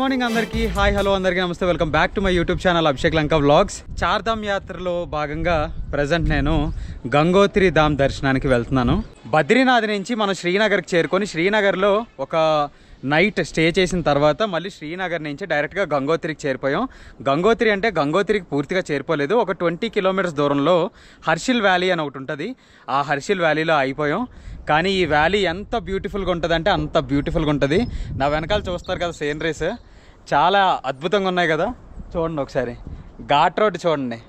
Morning అందరికీ hi hello అందరికీ నమస్తే welcome back to my YouTube channel Abhishek Lanka vlogs. Chardham యాత్రలో భాగంగా ప్రజెంట్ నేను గంగోత్రి ధామ్ దర్శనానికి వెళ్తున్నాను. బద్రీనాథ్ నుంచి మనం శ్రీనగర్కి చేరుకొని శ్రీనగర్లో ఒక నైట్ స్టే చేసిన తర్వాత మళ్ళీ శ్రీనగర్ నుంచి డైరెక్ట్గా గంగోత్రికి చేరిపోయాం. గంగోత్రి అంటే గంగోత్రికి పూర్తిగా చేరిపోలేదు, ఒక 20 కిలోమీటర్స్ దూరంలో హర్షిల్ వ్యాలీ అని ఒకటి ఉంటుంది. ఆ హర్షిల్ వ్యాలీలో అయిపోయాం. కానీ ఈ వ్యాలీ ఎంత బ్యూటిఫుల్గా ఉంటుంది అంటే అంత బ్యూటిఫుల్గా ఉంటుంది. నా వెనకాల చూస్తారు కదా సీనరీస్, చాలా అద్భుతంగా ఉన్నాయి కదా. చూడండి ఒకసారి ఘాట్ రోడ్ చూడండి,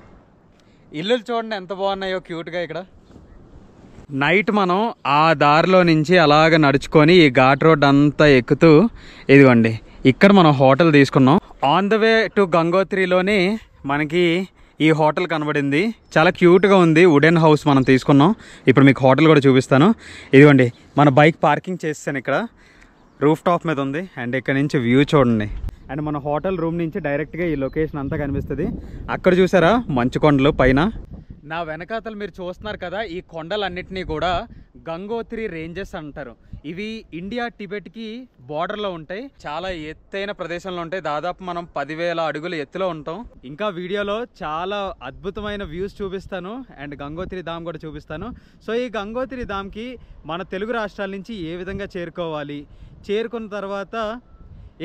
ఇల్లులు చూడండి ఎంత బాగున్నాయో క్యూట్గా. ఇక్కడ నైట్ మనం ఆ దారిలో నుంచి అలాగ నడుచుకొని ఈ ఘాట్ రోడ్ అంతా ఎక్కుతూ ఇదిగోండి ఇక్కడ మనం హోటల్ తీసుకున్నాం. ఆన్ ద వే టు గంగోత్రిలోని మనకి ఈ హోటల్ కనబడింది, చాలా క్యూట్గా ఉంది. వుడెన్ హౌస్ మనం తీసుకున్నాం. ఇప్పుడు మీకు హోటల్ కూడా చూపిస్తాను. ఇదిగోండి మన బైక్ పార్కింగ్ చేస్తాను, ఇక్కడ రూఫ్ టాప్ మీద ఉంది. అండ్ ఇక్కడ నుంచి వ్యూ చూడండి. అండ్ మన హోటల్ రూమ్ నుంచి డైరెక్ట్గా ఈ లొకేషన్ అంతా కనిపిస్తుంది. అక్కడ చూసారా మంచు కొండలు పైన. నా వెనకాతలు మీరు చూస్తున్నారు కదా, ఈ కొండలన్నిటినీ కూడా గంగోత్రి రేంజెస్ అంటారు. ఇవి ఇండియా టిబెట్కి బార్డర్లో ఉంటాయి, చాలా ఎత్తైన ప్రదేశంలో ఉంటాయి. దాదాపు మనం 10,000 అడుగుల ఎత్తులో ఉంటాం. ఇంకా వీడియోలో చాలా అద్భుతమైన వ్యూస్ చూపిస్తాను అండ్ గంగోత్రి ధామ్ కూడా చూపిస్తాను. సో ఈ గంగోత్రి ధామ్కి మన తెలుగు రాష్ట్రాల నుంచి ఏ విధంగా చేరుకోవాలి, చేరుకున్న తర్వాత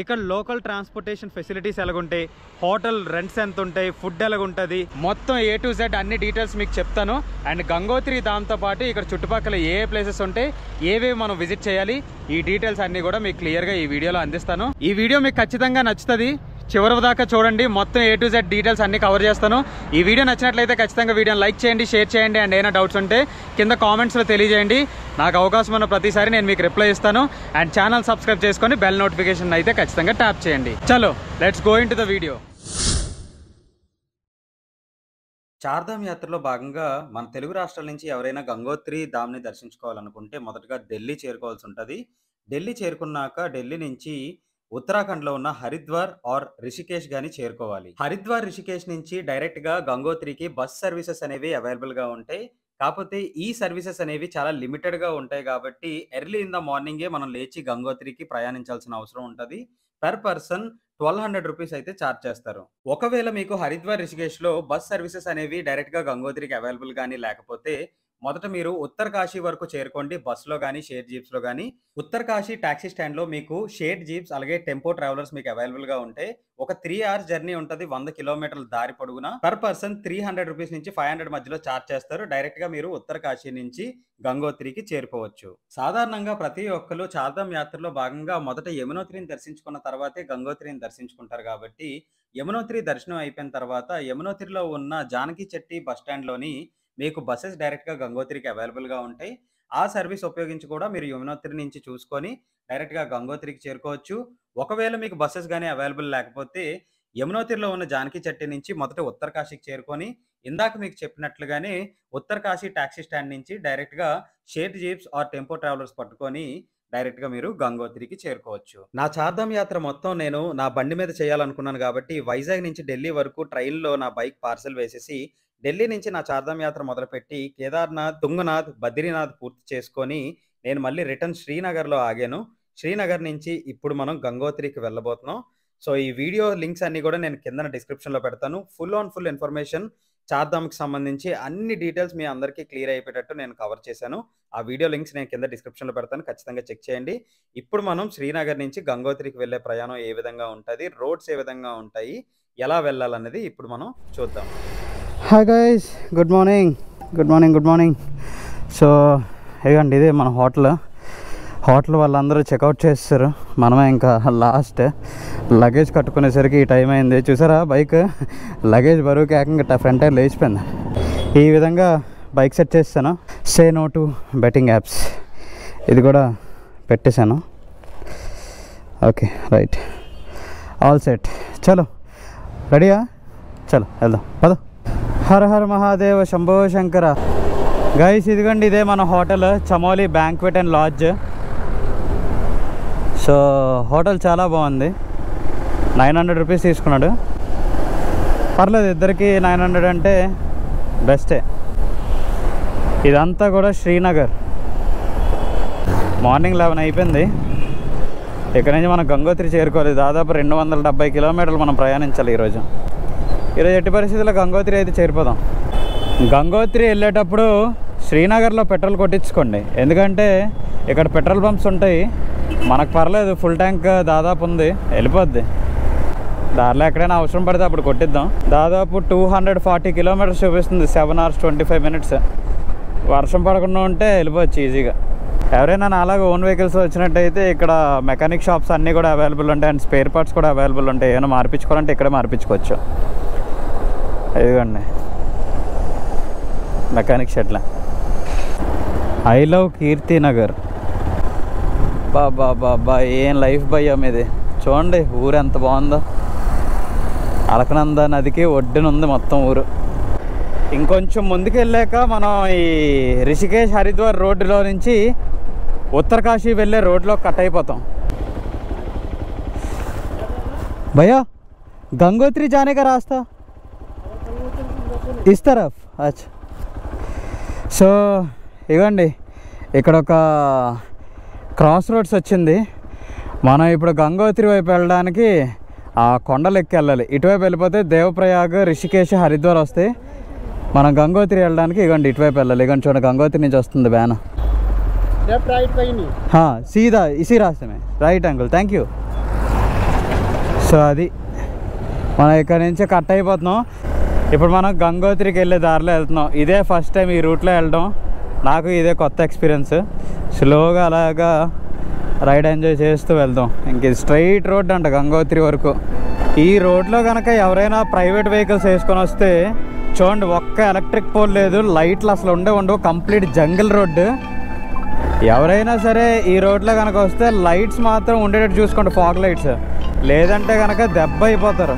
ఇక్కడ లోకల్ ట్రాన్స్పోర్టేషన్ ఫెసిలిటీస్ ఎలాగుంటాయి, హోటల్ రెంట్స్ ఎంత ఉంటాయి, ఫుడ్ ఎలాగుంటుంది, మొత్తం A to Z అన్ని డీటెయిల్స్ మీకు చెప్తాను. అండ్ గంగోత్రి ధామ్తో పాటు ఇక్కడ చుట్టుపక్కల ఏ ప్లేసెస్ ఉంటాయి, ఏవేవి మనం విజిట్ చేయాలి, ఈ డీటెయిల్స్ అన్ని కూడా మీకు క్లియర్గా ఈ వీడియోలో అందిస్తాను. ఈ వీడియో మీకు ఖచ్చితంగా నచ్చుతుంది, చివరి దాకా చూడండి. మొత్తం A to Z డీటెయిల్స్ అన్ని కవర్ చేస్తాను. ఈ వీడియో నచ్చినట్లయితే ఖచ్చితంగా వీడియోని లైక్ చేయండి, షేర్ చేయండి. అండ్ ఏమైనా డౌట్స్ ఉంటే కింద కామెంట్స్లో తెలియజేయండి. నాకు అవకాశం ఉన్న ప్రతిసారి నేను మీకు రిప్లై ఇస్తాను. అండ్ ఛానల్ సబ్స్క్రైబ్ చేసుకొని బెల్ నోటిఫికేషన్ అయితే ఖచ్చితంగా ట్యాప్ చేయండి. చలో let's go into the video. Chardham యాత్రలో భాగంగా మన తెలుగు రాష్ట్రాల నుంచి ఎవరైనా గంగోత్రి ధామ్ని దర్శించుకోవాలనుకుంటే మొదటగా ఢిల్లీ చేరుకోవాల్సి ఉంటుంది. ఢిల్లీ చేరుకున్నాక ఢిల్లీ నుంచి ఉత్తరాఖండ్లో ఉన్న హరిద్వార్ ఆర్ రిషికేష్ గాని చేరుకోవాలి. హరిద్వార్ రిషికేష్ నుంచి డైరెక్ట్గా గంగోత్రికి బస్ సర్వీసెస్ అనేవి అవైలబుల్గా ఉంటాయి. కాకపోతే ఈ సర్వీసెస్ అనేవి చాలా లిమిటెడ్గా ఉంటాయి కాబట్టి ఎర్లీ ఇన్ ద మార్నింగే మనం లేచి గంగోత్రికి ప్రయాణించాల్సిన అవసరం ఉంటుంది. పర్ పర్సన్ 1200 రూపీస్ అయితే ఛార్జ్ చేస్తారు. ఒకవేళ మీకు హరిద్వార్ రిషికేష్లో బస్ సర్వీసెస్ అనేవి డైరెక్ట్గా గంగోత్రికి అవైలబుల్ కానీ లేకపోతే మొదట మీరు ఉత్తరకాశీ వరకు చేరుకోండి, బస్సులో కానీ షేర్ జీప్స్లో కానీ. ఉత్తరకాశీ టాక్సీ స్టాండ్లో మీకు షేర్ జీప్స్ అలాగే టెంపో ట్రావెలర్స్ మీకు అవైలబుల్గా ఉంటాయి. ఒక 3 hours జర్నీ ఉంటుంది, 100 కిలోమీటర్ల దారి పొడుగున. పర్ పర్సన్ 300 రూపీస్ నుంచి 500 మధ్యలో ఛార్జ్ చేస్తారు. డైరెక్ట్గా మీరు ఉత్తరకాశీ నుంచి గంగోత్రికి చేరుకోవచ్చు. సాధారణంగా ప్రతి ఒక్కరు చార్ధామ్ యాత్రలో భాగంగా మొదట యమునోత్రిని దర్శించుకున్న తర్వాతే గంగోత్రిని దర్శించుకుంటారు. కాబట్టి యమునోత్రి దర్శనం అయిపోయిన తర్వాత యమునోత్రిలో ఉన్న జానకి చెట్టి బస్ స్టాండ్లోని మీకు బస్సెస్ డైరెక్ట్గా గంగోత్రికి అవైలబుల్గా ఉంటాయి. ఆ సర్వీస్ ఉపయోగించి కూడా మీరు యమునోత్రి నుంచి చూసుకొని డైరెక్ట్గా గంగోత్రికి చేరుకోవచ్చు. ఒకవేళ మీకు బస్సెస్ కానీ అవైలబుల్ లేకపోతే యమునోత్రిలో ఉన్న జానకి చెట్టి నుంచి మొదట ఉత్తరకాశీకి చేరుకొని ఇందాక మీకు చెప్పినట్లుగానే ఉత్తరకాశీ టాక్సీ స్టాండ్ నుంచి డైరెక్ట్గా share jeeps or tempo travellers పట్టుకొని డైరెక్ట్గా మీరు గంగోత్రికి చేరుకోవచ్చు. నా చార్ధామ్ యాత్ర మొత్తం నేను నా బండి మీద చేయాలనుకున్నాను కాబట్టి వైజాగ్ నుంచి ఢిల్లీ వరకు ట్రైన్లో నా బైక్ పార్సల్ వేసేసి ఢిల్లీ నుంచి నా చార్ధామ్ యాత్ర మొదలుపెట్టి కేదార్నాథ్, తుంగనాథ్, బద్రీనాథ్ పూర్తి చేసుకొని నేను మళ్ళీ రిటర్న్ శ్రీనగర్లో ఆగాను. శ్రీనగర్ నుంచి ఇప్పుడు మనం గంగోత్రికి వెళ్ళబోతున్నాం. సో ఈ వీడియో లింక్స్ అన్నీ కూడా నేను కింద డిస్క్రిప్షన్లో పెడతాను. ఫుల్ ఇన్ఫర్మేషన్ చార్ధామ్కి సంబంధించి అన్ని డీటెయిల్స్ మీ అందరికీ క్లియర్ అయిపోయేటట్టు నేను కవర్ చేశాను. ఆ వీడియో లింక్స్ నేను కింద డిస్క్రిప్షన్లో పెడతాను, ఖచ్చితంగా చెక్ చేయండి. ఇప్పుడు మనం శ్రీనగర్ నుంచి గంగోత్రికి వెళ్ళే ప్రయాణం ఏ విధంగా ఉంటుంది, రోడ్స్ ఏ విధంగా ఉంటాయి, ఎలా వెళ్ళాలనేది ఇప్పుడు మనం చూద్దాం. Hi guys, good morning. So ఇదిగండి ఇదే మన హోటల్ వాళ్ళందరూ చెక్అవుట్ చేస్తారు. మనమే ఇంకా లాస్ట్ లగేజ్ కట్టుకునేసరికి ఈ టైం అయింది. చూసారా బైక్ లగేజ్ బరువుకి ఏకంగా ఫ్రంట్ టైర్ లేచిపోయింది. ఈ విధంగా బైక్ సెట్ చేస్తాను. Say no to betting apps ఇది కూడా పెట్టేశాను. Okay right, all set. చలో రెడీయా? చలో వెళ్దాం, పద. హర హర మహాదేవ, శంభో శంకర. గైస్ ఇదిగోండి ఇదే మన hotel, Chamoli banquet and lodge. So hotel చాలా బాగుంది. 900 రూపీస్ తీసుకున్నాడు. పర్లేదు, ఇద్దరికి 900 అంటే బెస్టే. ఇదంతా కూడా శ్రీనగర్. మార్నింగ్ 11 అయిపోయింది. ఇక్కడ నుంచి మనం గంగోత్రి చేరుకోవాలి. దాదాపు 270 కిలోమీటర్లు మనం ప్రయాణించాలి ఈరోజు ఎట్టి పరిస్థితుల్లో గంగోత్రి అయితే చేరిపోదాం. గంగోత్రి వెళ్ళేటప్పుడు శ్రీనగర్లో పెట్రోల్ కొట్టించుకోండి, ఎందుకంటే ఇక్కడ పెట్రోల్ పంప్స్ ఉంటాయి. మనకు పర్లేదు, ఫుల్ ట్యాంక్ దాదాపు ఉంది, వెళ్ళిపోద్ది. దారిలో ఎక్కడైనా అవసరం పడితే అప్పుడు కొట్టిద్దాం. దాదాపు 240 కిలోమీటర్స్ చూపిస్తుంది, 7 hours 25 minutes. వర్షం పడకుండా ఉంటే వెళ్ళిపోవచ్చు ఈజీగా. ఎవరైనా నాలాగా ఓన్ వెహికల్స్ వచ్చినట్టయితే ఇక్కడ మెకానిక్ షాప్స్ అన్నీ కూడా అవైలబుల్ ఉంటాయి, అండ్ స్పేర్ పార్ట్స్ కూడా అవైలబుల్ ఉంటాయి. ఏమైనా మార్పించుకోవాలంటే ఇక్కడే మార్పించుకోవచ్చు. ఇదిగోండి మెకానిక్ షెడ్ల. I love Kirtinagar. బాబా ఏం లైఫ్ భయ్యం ఇది. చూడండి ఊరు ఎంత బాగుందో. అలకనంద నదికి ఒడ్డునుంది మొత్తం ఊరు. ఇంకొంచెం ముందుకు వెళ్ళాక మనం ఈ రిషికేష్ హరిద్వార్ రోడ్డులో నుంచి ఉత్తరకాశీ వెళ్ళే రోడ్లో కట్ అయిపోతాం. భయ్యా గంగోత్రి జానే కా రాస్తా ఇస్ తరఫ్. అచ్చా, సో ఇవ్వండి ఇక్కడ ఒక క్రాస్ రోడ్స్ వచ్చింది. మనం ఇప్పుడు గంగోత్రి వైపు వెళ్ళడానికి ఆ కొండలు ఎక్కి వెళ్ళాలి. ఇటువైపు వెళ్ళిపోతే దేవప్రయాగ్, రిషికేశ్, హరిద్వార్ వస్తాయి. మనం గంగోత్రి వెళ్ళడానికి ఇవ్వండి ఇటువైపు వెళ్ళాలి. ఇవ్వండి చూడండి గంగోత్రి నుంచి వస్తుంది బ్యాన్. సీదా ఇసి రాస్తే right uncle, thank you. So అది మనం ఇక్కడ నుంచి కట్ అయిపోతున్నాం. ఇప్పుడు మనం గంగోత్రికి వెళ్ళే దారిలో వెళ్తున్నాం. ఇదే ఫస్ట్ టైం ఈ రూట్లో వెళ్ళడం, నాకు ఇదే కొత్త ఎక్స్పీరియన్స్. స్లోగా అలాగా రైడ్ ఎంజాయ్ చేస్తూ వెళ్దాం. ఇంక ఇది స్ట్రైట్ రోడ్ అంట గంగోత్రి వరకు. ఈ రోడ్లో కనుక ఎవరైనా ప్రైవేట్ వెహికల్స్ వేసుకొని వస్తే చూడండి, ఒక్క ఎలక్ట్రిక్ పోల్ లేదు, లైట్లు అసలు ఉండవు. Complete jungle road. ఎవరైనా సరే ఈ రోడ్లో కనుక వస్తే లైట్స్ మాత్రం ఉండేటట్టు చూసుకోండి, ఫాగ్ లైట్స్, లేదంటే కనుక దెబ్బ అయిపోతారు.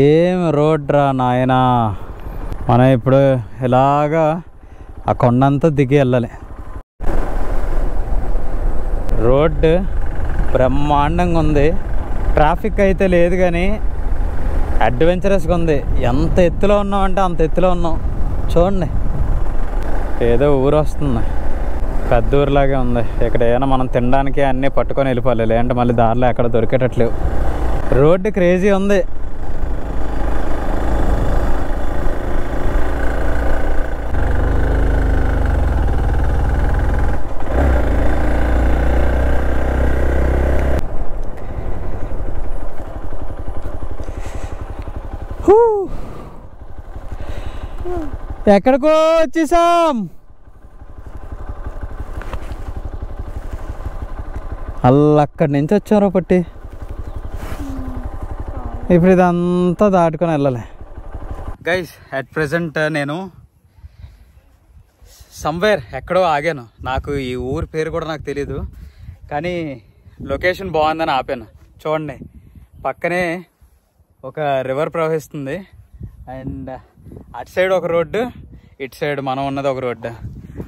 ఏం రోడ్ రా నాయనా. మనం ఇప్పుడు ఇలాగా ఆ కొండంతా దిగి వెళ్ళాలి. రోడ్డు బ్రహ్మాండంగా ఉంది. ట్రాఫిక్ అయితే లేదు కానీ అడ్వెంచరస్గా ఉంది. ఎంత ఎత్తులో ఉన్నాం అంటే అంత ఎత్తులో ఉన్నాం. చూడండి ఏదో ఊరు వస్తుంది, పెద్ద ఊరులాగే ఉంది. ఇక్కడ ఏమైనా మనం తినడానికి అన్నీ పట్టుకొని వెళ్ళిపోవాలి, లేదంటే మళ్ళీ దారిలో ఎక్కడ దొరికేటట్లేవు. రోడ్డు క్రేజీ ఉంది. ఎక్కడికో వచ్చేసాం. అక్కడి నుంచి వచ్చారో పట్టి. ఇప్పుడు ఇదంతా దాటుకొని వెళ్ళాలి. గైస్ అట్ ప్రెజెంట్ నేను సమ్వేర్ ఎక్కడో ఆగాను. నాకు ఈ ఊరి పేరు కూడా నాకు తెలీదు, కానీ లొకేషన్ బాగుందని ఆపాను. చూడండి పక్కనే ఒక రివర్ ప్రవహిస్తుంది, అండ్ అటు సైడ్ ఒక రోడ్డు, ఇటు సైడ్ మనం ఉన్నది ఒక రోడ్డు.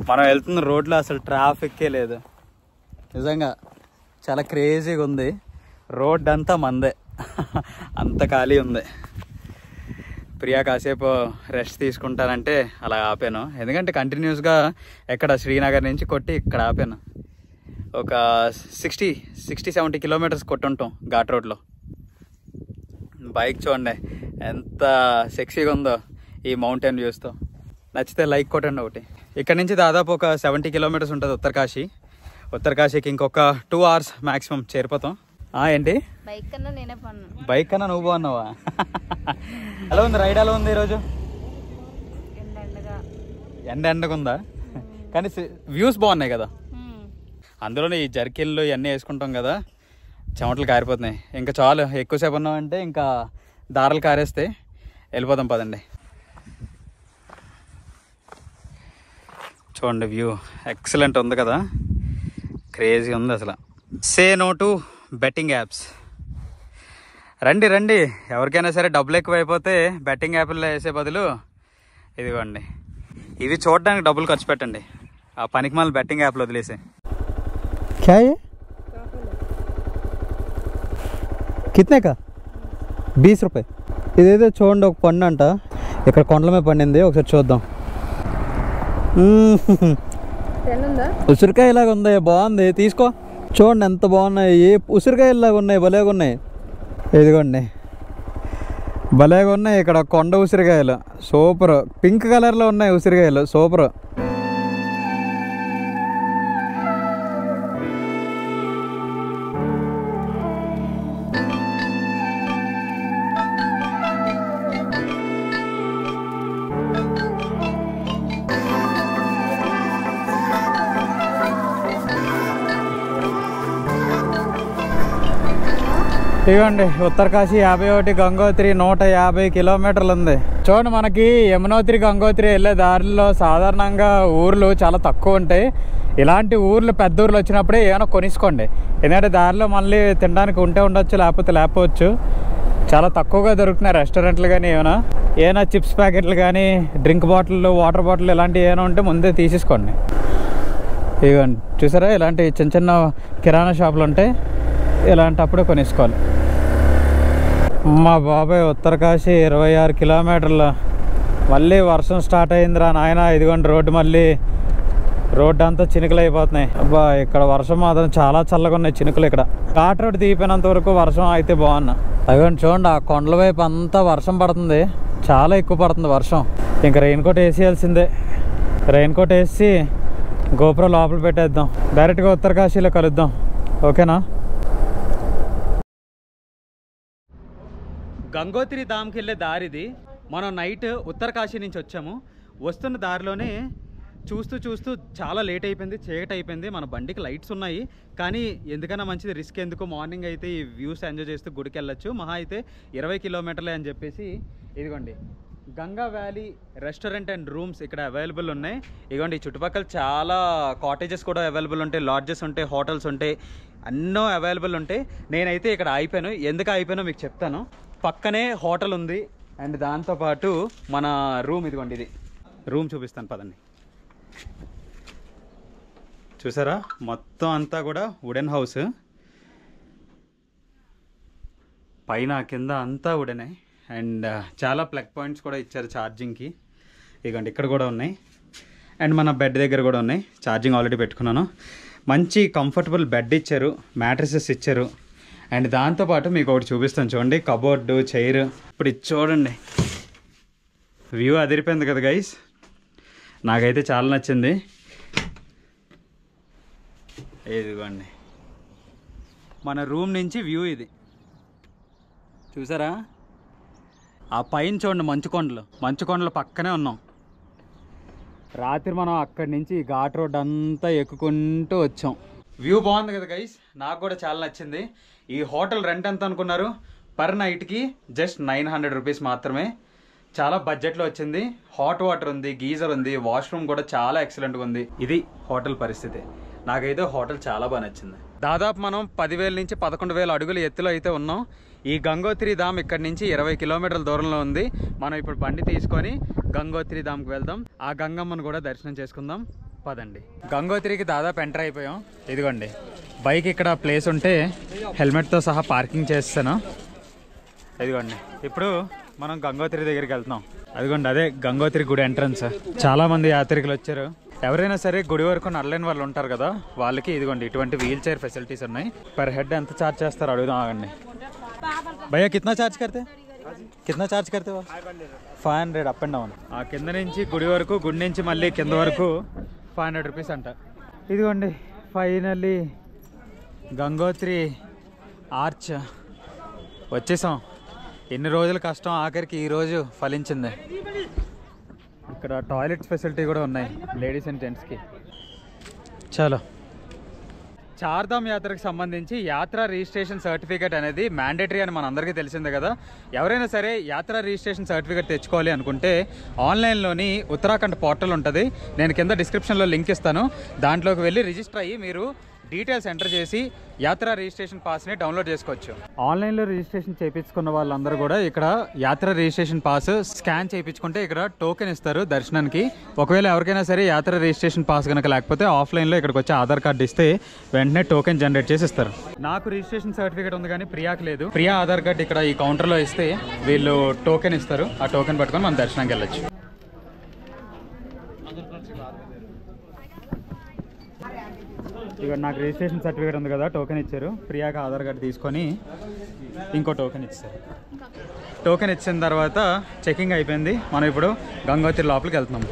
మనం వెళ్తున్న రోడ్లో అసలు ట్రాఫిక్కే లేదు. నిజంగా చాలా క్రేజీగా ఉంది. రోడ్ అంతా మందే, అంత ఖాళీ ఉంది. ప్రియా కాసేపు రెస్ట్ తీసుకుంటానంటే అలా ఆపాను, ఎందుకంటే కంటిన్యూస్గా ఎక్కడ శ్రీనగర్ నుంచి కొట్టి ఇక్కడ ఆపాను. ఒక 60-70 కిలోమీటర్స్ కొట్టుంటాం ఘాట్ రోడ్లో. బైక్ చూడండి ఎంత సెక్సీగా ఉందో ఈ మౌంటైన్ వ్యూస్తో. నచ్చితే లైక్ కొట్టండి ఒకటి. ఇక్కడ నుంచి దాదాపు ఒక 70 కిలోమీటర్స్ ఉంటుంది ఉత్తరకాశీ. ఉత్తరకాశీకి ఇంకొక 2 hours మ్యాక్సిమం చేరిపోతాం. ఏంటి బైక్ కన్నా నేనే పన్ను. బైక్ కన్నా నువ్వు బాగున్నావా? ఎలా ఉంది రైడ్? ఎలా ఉంది ఈరోజు? ఎండగా ఉందా? కానీ వ్యూస్ బాగున్నాయి కదా. అందులోనే ఈ జర్కిన్లు ఇవన్నీ వేసుకుంటాం కదా, చెమటలు కారిపోతున్నాయి. ఇంకా చాలు, ఎక్కువసేపు ఉన్నామంటే ఇంకా దారాలు కారేస్తే వెళ్ళిపోదాం పదండి. చూడండి వ్యూ ఎక్సలెంట్ ఉంది కదా, క్రేజీ ఉంది అసలు. Say no to betting apps. రండి రండి, ఎవరికైనా సరే డబ్బులు ఎక్కువ అయిపోతే బెట్టింగ్ యాప్లో వేసే బదులు ఇదిగోండి ఇవి చూడడానికి డబ్బులు ఖర్చు పెట్టండి, ఆ పనికి మళ్ళీ బెట్టింగ్ యాప్లో వదిలేసి. क्या है कितने का 20 रुपये. ఇదేదో చూడండి ఒక పండు అంట, ఇక్కడ కొండల మీద పండింది, ఒకసారి చూద్దాం. ఉసిరికాయలాగా ఉంది, బాగుంది, తీసుకో. చూడండి ఎంత బాగున్నాయి, ఏ ఉసిరికాయలాగా ఉన్నాయి, భలేగా ఉన్నాయి. ఇదిగోండి భలేగా ఉన్నాయి, ఇక్కడ కొండ ఉసిరికాయలు సూపర్, పింక్ కలర్లో ఉన్నాయి ఉసిరికాయలు, సూపర్. ఇదిగోండి ఉత్తరకాశీ 51, గంగోత్రి 150 కిలోమీటర్లు ఉంది. చూడండి మనకి యమునోత్రి గంగోత్రి వెళ్ళే దారిలో సాధారణంగా ఊర్లు చాలా తక్కువ ఉంటాయి. ఇలాంటి ఊర్లు పెద్ద ఊర్లు వచ్చినప్పుడే ఏమైనా కొనిసుకోండి, ఎందుకంటే దారిలో మళ్ళీ తినడానికి ఉంటే ఉండొచ్చు, లేకపోతే లేకపోవచ్చు. చాలా తక్కువగా దొరుకుతున్నాయి రెస్టారెంట్లు కానీ ఏమైనా చిప్స్ ప్యాకెట్లు కానీ డ్రింక్ బాటిల్ వాటర్ బాటిల్ ఇలాంటివి ఏమైనా ఉంటే ముందే తీసేసుకోండి. ఇదిగోండి చూసారా, ఇలాంటి చిన్న చిన్న కిరాణా షాపులు ఉంటాయి, ఇలాంటప్పుడే కొనేసుకోవాలి. మా బాబాయ్ ఉత్తరకాశీ 26 కిలోమీటర్లు. మళ్ళీ వర్షం స్టార్ట్ అయిందిరా నాయన. ఇదిగోండి రోడ్డు, మళ్ళీ రోడ్డు అంతా చినుకులు అయిపోతున్నాయి. అబ్బా ఇక్కడ వర్షం మాత్రం చాలా చల్లగా ఉన్నాయి చినుకులు. ఇక్కడ ఘాట్ రోడ్ తీపినంత వరకు వర్షం అయితే బాగున్నా. అదిగోండి చూడండి ఆ కొండల వైపు అంతా వర్షం పడుతుంది, చాలా ఎక్కువ పడుతుంది వర్షం. ఇంకా రెయిన్ కోట్ వేసేయాల్సిందే. రెయిన్ కోట్ వేసి గోపురం లోపల పెట్టేద్దాం, డైరెక్ట్గా ఉత్తరకాశీలో కలుద్దాం. ఓకేనా? గంగోత్రి ధామ్కి వెళ్ళే దారిది. మనం నైట్ ఉత్తరకాశీ నుంచి వచ్చాము. వస్తున్న దారిలోనే చూస్తూ చూస్తూ చాలా లేట్ అయిపోయింది, చీకటి అయిపోయింది. మన బండికి లైట్స్ ఉన్నాయి, కానీ ఎందుకన్నా మంచిది, రిస్క్ ఎందుకు, మార్నింగ్ అయితే ఈ వ్యూస్ ఎంజాయ్ చేస్తూ గుడికి వెళ్ళొచ్చు. మహా అయితే 20 కిలోమీటర్లే అని చెప్పేసి ఇదిగోండి Ganga valley restaurant and rooms ఇక్కడ అవైలబుల్ ఉన్నాయి. ఇదిగోండి ఈ చుట్టుపక్కల చాలా కాటేజెస్ కూడా అవైలబుల్ ఉంటాయి, లాడ్జెస్ ఉంటాయి, హోటల్స్ ఉంటాయి, అన్నో అవైలబుల్ ఉంటాయి. నేనైతే ఇక్కడ ఆగిపోయాను. ఎందుకు ఆగిపోయానో మీకు చెప్తాను. పక్కనే హోటల్ ఉంది అండ్ దాంతోపాటు మన రూమ్, ఇదిగోండి ఇది రూమ్ చూపిస్తాను పదండి. చూసారా మొత్తం అంతా కూడా వుడెన్ హౌస్, పైన కింద అంతా వుడెనే. అండ్ చాలా ప్లగ్ పాయింట్స్ కూడా ఇచ్చారు ఛార్జింగ్కి. ఇదిగోండి ఇక్కడ కూడా ఉన్నాయి, అండ్ మన బెడ్ దగ్గర కూడా ఉన్నాయి. ఛార్జింగ్ ఆల్రెడీ పెట్టుకున్నాను. మంచి కంఫర్టబుల్ బెడ్ ఇచ్చారు, మ్యాట్రసెస్ ఇచ్చారు. అండ్ దాంతోపాటు మీకు ఒకటి చూపిస్తాను చూడండి, కబోర్డు, చైర్. ఇప్పుడు ఇది చూడండి, వ్యూ అదిరిపోయింది కదా గైస్, నాకైతే చాలా నచ్చింది. ఇదిగోండి మన రూమ్ నుంచి వ్యూ ఇది చూసారా. ఆ పైన చూడండి మంచు కొండలు పక్కనే ఉన్నాం. రాత్రి మనం అక్కడి నుంచి ఘాట్ రోడ్ అంతా ఎక్కుకుంటూ వచ్చాం. వ్యూ బాగుంది కదా గైస్, నాకు కూడా చాలా నచ్చింది. ఈ హోటల్ రెంట్ ఎంత అనుకున్నారు? పర్ నైట్కి జస్ట్ 900 రూపీస్ మాత్రమే. చాలా బడ్జెట్లో వచ్చింది. హాట్ వాటర్ ఉంది, గీజర్ ఉంది, వాష్రూమ్ కూడా చాలా ఎక్సలెంట్గా ఉంది. ఇది హోటల్ పరిస్థితి. నాకైతే హోటల్ చాలా బాగా నచ్చింది. దాదాపు మనం 10,000 నుంచి 11,000 అడుగుల ఎత్తులో అయితే ఉన్నాం. ఈ గంగోత్రి ధామ్ ఇక్కడి నుంచి 20 కిలోమీటర్ల దూరంలో ఉంది. మనం ఇప్పుడు బండి తీసుకొని గంగోత్రి ధామ్కి వెళ్దాం, ఆ గంగమ్మను కూడా దర్శనం చేసుకుందాం. పదండి. గంగోత్రికి దాదాపు ఎంటర్ అయిపోయాం. ఇదిగోండి బైక్ ఇక్కడ ప్లేస్ ఉంటే హెల్మెట్తో సహా పార్కింగ్ చేస్తాను. ఇదిగోండి ఇప్పుడు మనం గంగోత్రి దగ్గరికి వెళ్తున్నాం. అదిగోండి అదే గంగోత్రి గుడి ఎంట్రన్స్. చాలా మంది యాత్రికులు వచ్చారు. ఎవరైనా సరే గుడి వరకు నడలేని వాళ్ళు ఉంటారు కదా, వాళ్ళకి ఇదిగోండి ఇటువంటి వీల్ చైర్ ఫెసిలిటీస్ ఉన్నాయి. పర్ హెడ్ ఎంత ఛార్జ్ చేస్తారు అడుగుదాం, ఆగండి. భయ్యా కిतना చార్జ్ కడితే 500 అప్ అండ్ డౌన్. ఆ కింద నుంచి గుడి వరకు, గుడి నుంచి మళ్ళీ కింద వరకు 500 రూపీస్ అంట. ఇదిగోండి ఫైనల్లీ గంగోత్రి ఆర్చ్ వచ్చేసాం. ఎన్ని రోజుల కష్టం ఆఖరికి ఈరోజు ఫలించింది. ఇక్కడ టాయిలెట్స్ ఫెసిలిటీ కూడా ఉన్నాయి లేడీస్ అండ్ జెంట్స్కి. చార్ధామ్ యాత్రకు సంబంధించి యాత్ర రిజిస్ట్రేషన్ సర్టిఫికేట్ అనేది మ్యాండేటరీ అని మనందరికీ తెలిసిందే కదా. ఎవరైనా సరే యాత్ర రిజిస్ట్రేషన్ సర్టిఫికేట్ తెచ్చుకోవాలి అనుకుంటే ఆన్లైన్లోని ఉత్తరాఖండ్ పోర్టల్ ఉంటుంది. నేను కింద డిస్క్రిప్షన్లో లింక్ ఇస్తాను. దాంట్లోకి వెళ్ళి రిజిస్టర్ అయ్యి మీరు డీటెయిల్స్ ఎంటర్ చేసి యాత్ర రిజిస్ట్రేషన్ పాస్ని డౌన్లోడ్ చేసుకోవచ్చు. ఆన్లైన్లో రిజిస్ట్రేషన్ చేయించుకున్న వాళ్ళందరూ కూడా ఇక్కడ యాత్ర రిజిస్ట్రేషన్ పాస్ స్కాన్ చేయించుకుంటే ఇక్కడ టోకెన్ ఇస్తారు దర్శనానికి. ఒకవేళ ఎవరికైనా సరే యాత్ర రిజిస్ట్రేషన్ పాస్ కనుక లేకపోతే ఆఫ్లైన్లో ఇక్కడికి వచ్చి ఆధార్ కార్డు ఇస్తే వెంటనే టోకెన్ జనరేట్ చేసి ఇస్తారు. నాకు రిజిస్ట్రేషన్ సర్టిఫికేట్ ఉంది కానీ ప్రియాకి లేదు. ప్రియా ఆధార్ కార్డు ఇక్కడ ఈ కౌంటర్లో ఇస్తే వీళ్ళు టోకెన్ ఇస్తారు. ఆ టోకెన్ పట్టుకొని మనం దర్శనానికి వెళ్ళొచ్చు. ఇక నాకు రిజిస్ట్రేషన్ సర్టిఫికేట్ ఉంది కదా, టోకెన్ ఇచ్చారు. ప్రియాకి ఆధార్ కార్డు తీసుకొని ఇంకో టోకెన్ ఇచ్చారు. టోకెన్ ఇచ్చిన తర్వాత చెకింగ్ అయిపోయింది. మనం ఇప్పుడు గంగోత్రి లోపలికి వెళ్తున్నాం.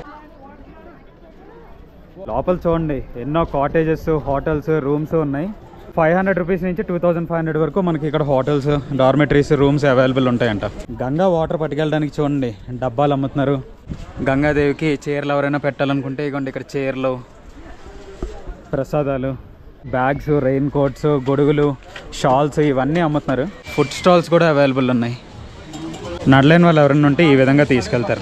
లోపల చూడండి ఎన్నో కాటేజెస్, హోటల్స్, రూమ్స్ ఉన్నాయి. 500 రూపీస్ నుంచి 2500 వరకు మనకి ఇక్కడ హోటల్స్, డార్మెటరీస్, రూమ్స్ అవైలబుల్ ఉంటాయంట. గంగా వాటర్ పట్టుకెళ్ళడానికి చూడండి డబ్బాలు అమ్ముతున్నారు. గంగాదేవికి చీరలు ఎవరైనా పెట్టాలనుకుంటే ఇగోండి ఇక్కడ చీరలు, ప్రసాదాలు, బ్యాగ్స్, రెయిన్ కోట్స్, గొడుగులు, షాల్స్ ఇవన్నీ అమ్ముతున్నారు. ఫుడ్ స్టాల్స్ కూడా అవైలబుల్ ఉన్నాయి. నడలేని వాళ్ళు ఎవరైనా ఉంటే ఈ విధంగా తీసుకెళ్తారు.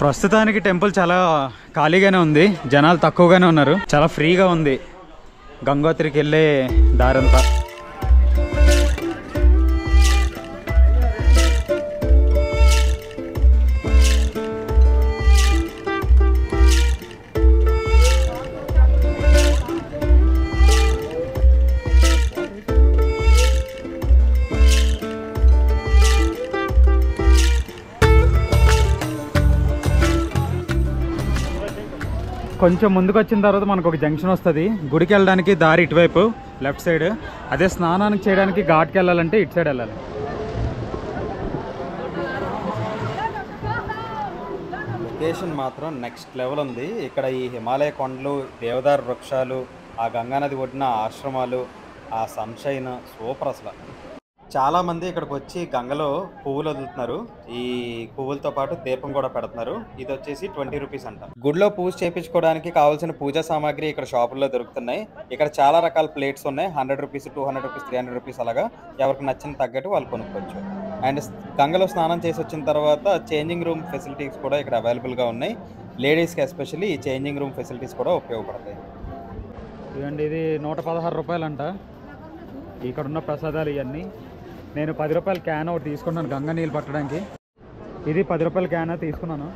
ప్రస్తుతానికి టెంపుల్ చాలా ఖాళీగానే ఉంది, జనాలు తక్కువగానే ఉన్నారు. చాలా ఫ్రీగా ఉంది గంగోత్రికి వెళ్ళే దారంతా. కొంచెం ముందుకు వచ్చిన తర్వాత మనకు ఒక జంక్షన్ వస్తుంది. గుడికి వెళ్ళడానికి దారి ఇటువైపు లెఫ్ట్ సైడ్. అదే స్నానానికి చేయడానికి ఘాట్కి వెళ్ళాలంటే ఇటు సైడ్ వెళ్ళాలి. లొకేషన్ మాత్రం నెక్స్ట్ లెవెల్ ఉంది. ఇక్కడ ఈ హిమాలయ కొండలు, దేవదారు వృక్షాలు, ఆ గంగానది ఒడ్డున ఆశ్రమాలు, ఆ సన్షైన్ సూపర్. అసలు చాలామంది ఇక్కడికి వచ్చి గంగలో పువ్వులు వదులుతున్నారు. ఈ పువ్వులతో పాటు దీపం కూడా పెడుతున్నారు. ఇది వచ్చేసి 20 రూపీస్ అంట. గుడిలో పూజ చేయించుకోవడానికి కావాల్సిన పూజా సామాగ్రి ఇక్కడ షాపుల్లో దొరుకుతున్నాయి. ఇక్కడ చాలా రకాల ప్లేట్స్ ఉన్నాయి. 100 రూపీస్, 200 రూపీస్, 300 రూపీస్ అలాగా ఎవరికి నచ్చిన తగ్గట్టు వాళ్ళు కొనుక్కోవచ్చు. అండ్ గంగలో స్నానం చేసి వచ్చిన తర్వాత చేంజింగ్ రూమ్ ఫెసిలిటీస్ కూడా ఇక్కడ అవైలబుల్గా ఉన్నాయి. లేడీస్కి ఎస్పెషల్లీ ఈ చేంజింగ్ రూమ్ ఫెసిలిటీస్ కూడా ఉపయోగపడతాయి. ఇదండి ఇది 116 రూపాయలు అంట. ఇక్కడ ఉన్న ప్రసాదాలు ఇవన్నీ. నేను 10 రూపాయల క్యాన్ ఒకటి తీసుకున్నాను గంగా నీళ్ళు పట్టడానికి. ఇది 10 రూపాయల క్యాన్ తీసుకున్నాను.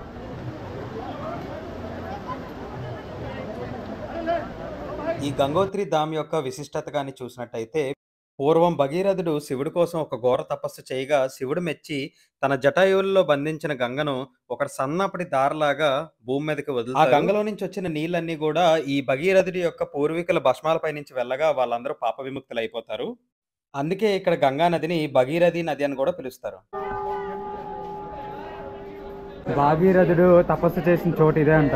ఈ గంగోత్రి ధామ్ యొక్క విశిష్టత కానీ చూసినట్టయితే, పూర్వం భగీరథుడు శివుడి కోసం ఒక ఘోర తపస్సు చేయగా శివుడు మెచ్చి తన జటాయువుల్లో బంధించిన గంగను ఒక సన్నపటి దారలాగా భూమి మీదకి వదిలి ఆ గంగలో నుంచి వచ్చిన నీళ్ళన్నీ కూడా ఈ భగీరథుడి యొక్క పూర్వీకుల భస్మాలపై నుంచి వెళ్ళగా వాళ్ళందరూ పాప విముక్తులు అయిపోతారు. అందుకే ఇక్కడ గంగా నదిని భగీరథి నది అని కూడా పిలుస్తారు. భాగీరథుడు తపస్సు చేసిన చోటు ఇదే అంట.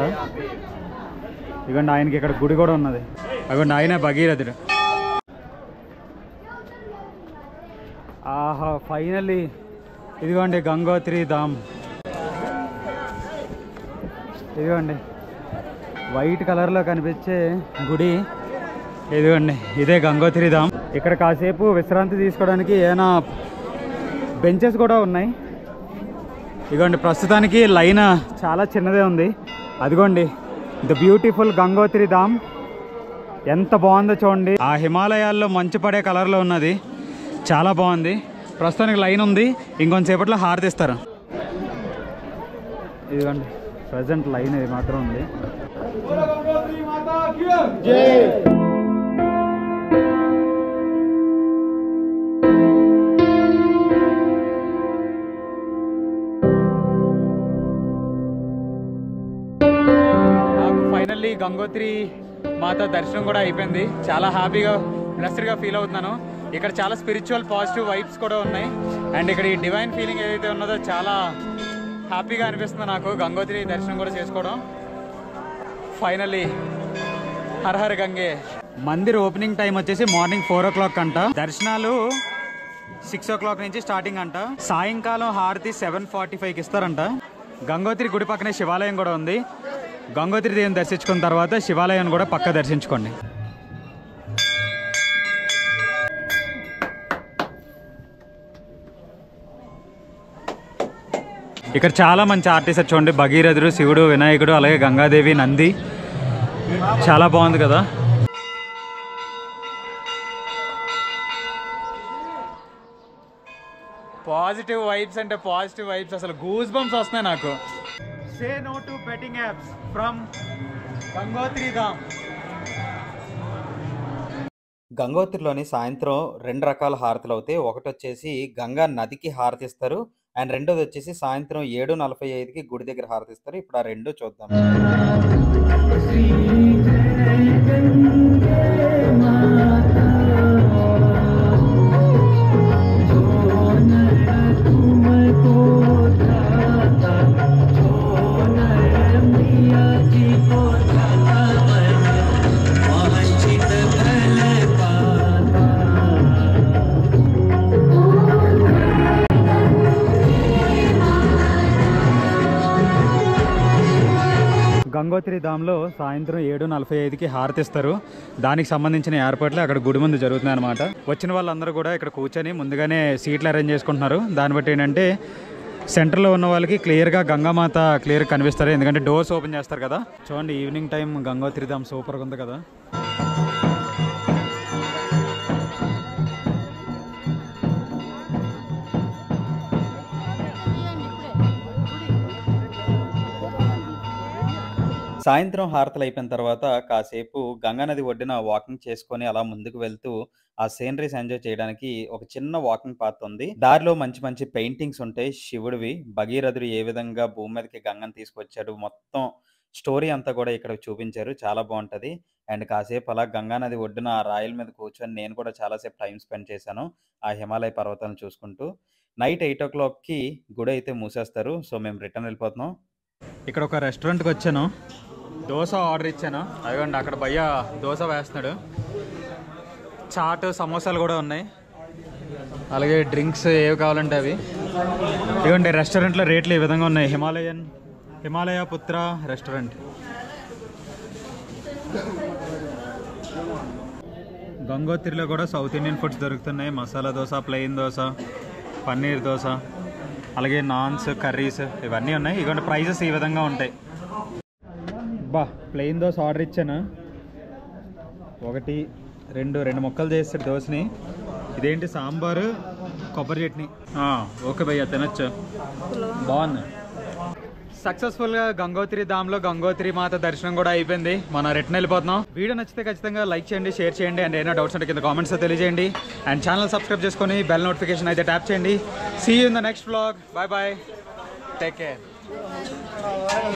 ఇదిగోండి ఆయనకి ఇక్కడ గుడి కూడా ఉన్నది. అదిగోండి ఆయన భగీరథుడు. ఆహా ఫైనల్లీ ఇదిగోండి గంగోత్రి ధామ్. ఇదిగోండి వైట్ కలర్లో కనిపించే గుడి. ఇదిగోండి ఇదే గంగోత్రి ధామ్. ఇక్కడ కాసేపు విశ్రాంతి తీసుకోవడానికి ఏమైనా బెంచెస్ కూడా ఉన్నాయి. ఇదిగోండి ప్రస్తుతానికి లైన్ చాలా చిన్నదే ఉంది. అదిగోండి ద బ్యూటిఫుల్ గంగోత్రి ధామ్ ఎంత బాగుందో చూడండి. ఆ హిమాలయాల్లో మంచు పడే కలర్లో ఉన్నది, చాలా బాగుంది. ప్రస్తుతానికి లైన్ ఉంది, ఇంకొంచెంసేపట్లో హారతిస్తారు. ఇదిగోండి ప్రజెంట్ లైన్ ఇది మాత్రం ఉంది. ఫైనల్లీ గంగోత్రి మాత దర్శనం కూడా అయిపోయింది. చాలా హ్యాపీగా, బ్లెస్డ్గా ఫీల్ అవుతున్నాను. ఇక్కడ చాలా స్పిరిచువల్ పాజిటివ్ వైబ్స్ కూడా ఉన్నాయి. అండ్ ఇక్కడ ఈ డివైన్ ఫీలింగ్ ఏదైతే ఉన్నదో చాలా హ్యాపీగా అనిపిస్తుంది నాకు గంగోత్రి దర్శనం కూడా చేసుకోవడం. ఫైనల్లీ హర్ హర్ గంగే. మందిర్ ఓపెనింగ్ టైం వచ్చేసి మార్నింగ్ 4 o'clock అంట. దర్శనాలు 6 o'clock నుంచి స్టార్టింగ్ అంట. సాయంకాలం హారతి 7:45కి ఇస్తారంట. గంగోత్రి గుడి పక్కనే శివాలయం కూడా ఉంది. గంగోత్రి దేవిని దర్శించుకున్న తర్వాత శివాలయాన్ని కూడా పక్క దర్శించుకోండి. ఇక్కడ చాలా మంచి ఆర్టిస్ట్ చూడండి, భగీరథుడు, శివుడు, వినాయకుడు, అలాగే గంగాదేవి, నంది. చాలా బాగుంది కదా. పాజిటివ్ వైబ్స్ అంటే పాజిటివ్ వైబ్స్, అసలు గూస్ బంప్స్ వస్తున్నాయి నాకు. Say no to betting apps from Gangotri Dham. గంగోత్రిలోని సాయంత్రం 2 రకాల హారతులు అవుతాయి. ఒకటి వచ్చేసి గంగా నదికి హారతిస్తారు, అండ్ రెండోది వచ్చేసి సాయంత్రం 7:45కి గుడి దగ్గర హారతిస్తారు. ఇప్పుడు ఆ రెండు చూద్దాం. గంగోత్రి ధామ్లో సాయంత్రం 7:45కి హారతిస్తారు. దానికి సంబంధించిన ఏర్పాట్లు అక్కడ గుడి ముందు జరుగుతున్నాయి అనమాట. వచ్చిన వాళ్ళందరూ కూడా ఇక్కడ కూర్చొని ముందుగానే సీట్లు అరేంజ్ చేసుకుంటున్నారు. దాన్ని బట్టి ఏంటంటే సెంటర్లో ఉన్న వాళ్ళకి క్లియర్గా గంగామాత క్లియర్గా కనిపిస్తారు, ఎందుకంటే డోర్స్ ఓపెన్ చేస్తారు కదా. చూడండి, ఈవినింగ్ టైం గంగోత్రి ధామ్ సూపర్గా ఉంది కదా. సాయంత్రం హారతలు అయిపోయిన తర్వాత కాసేపు గంగానది ఒడ్డున వాకింగ్ చేసుకొని అలా ముందుకు వెళ్తూ ఆ సీనరీస్ ఎంజాయ్ చేయడానికి ఒక చిన్న వాకింగ్ పాత్ ఉంది. దారిలో మంచి మంచి పెయింటింగ్స్ ఉంటాయి శివుడివి. భగీరథుడు ఏ విధంగా భూమి మీదకి గంగను తీసుకొచ్చాడు, మొత్తం స్టోరీ అంతా కూడా ఇక్కడ చూపించారు. చాలా బాగుంటుంది. అండ్ కాసేపు అలా గంగానది ఒడ్డున ఆ రాయల మీద కూర్చొని నేను కూడా చాలాసేపు టైం స్పెండ్ చేశాను ఆ హిమాలయ పర్వతాలను చూసుకుంటూ. నైట్ 8 o'clockకి గుడి అయితే మూసేస్తారు. సో మేము రిటర్న్ వెళ్ళిపోతున్నాం. ఇక్కడ ఒక రెస్టారెంట్కి వచ్చాను, దోశ ఆర్డర్ ఇచ్చాను. అదిగోండి అక్కడ భయ్య దోశ వేస్తున్నాడు. చాట్, సమోసాలు కూడా ఉన్నాయి, అలాగే డ్రింక్స్ ఏవి కావాలంటే అవి. ఇదిగోండి రెస్టారెంట్లో రేట్లు ఈ విధంగా ఉన్నాయి. హిమాలయ పుత్ర రెస్టారెంట్. గంగోత్రిలో కూడా సౌత్ ఇండియన్ ఫుడ్స్ దొరుకుతున్నాయి. మసాలా దోశ, ప్లెయిన్ దోశ, పన్నీర్ దోశ, అలాగే నాన్స్, కర్రీస్ ఇవన్నీ ఉన్నాయి. ఇదిగోండి ప్రైజెస్ ఈ విధంగా ఉంటాయి. ప్లెయిన్ దోశ ఆర్డర్ ఇచ్చాను. 1, 2 ముక్కలు చేస్తారు దోశని. ఇదేంటి, సాంబారు, కొబ్బరి చట్నీ. ఓకే భయ్య, తినొచ్చు, బాగుంది. సక్సెస్ఫుల్గా గంగోత్రి ధామ్లో గంగోత్రి మాత దర్శనం కూడా అయిపోయింది. మనం రిటర్న్ వెళ్ళిపోతున్నాం. వీడియో నచ్చితే ఖచ్చితంగా లైక్ చేయండి, షేర్ చేయండి, అండ్ ఏమైనా డౌట్స్ ఉంటే కింద కామెంట్స్లో తెలియజేయండి. అండ్ ఛానల్ సబ్స్క్రైబ్ చేసుకొని బెల్ నోటిఫికేషన్ అయితే ట్యాప్ చేయండి. See you in the next vlog. Bye bye, take care.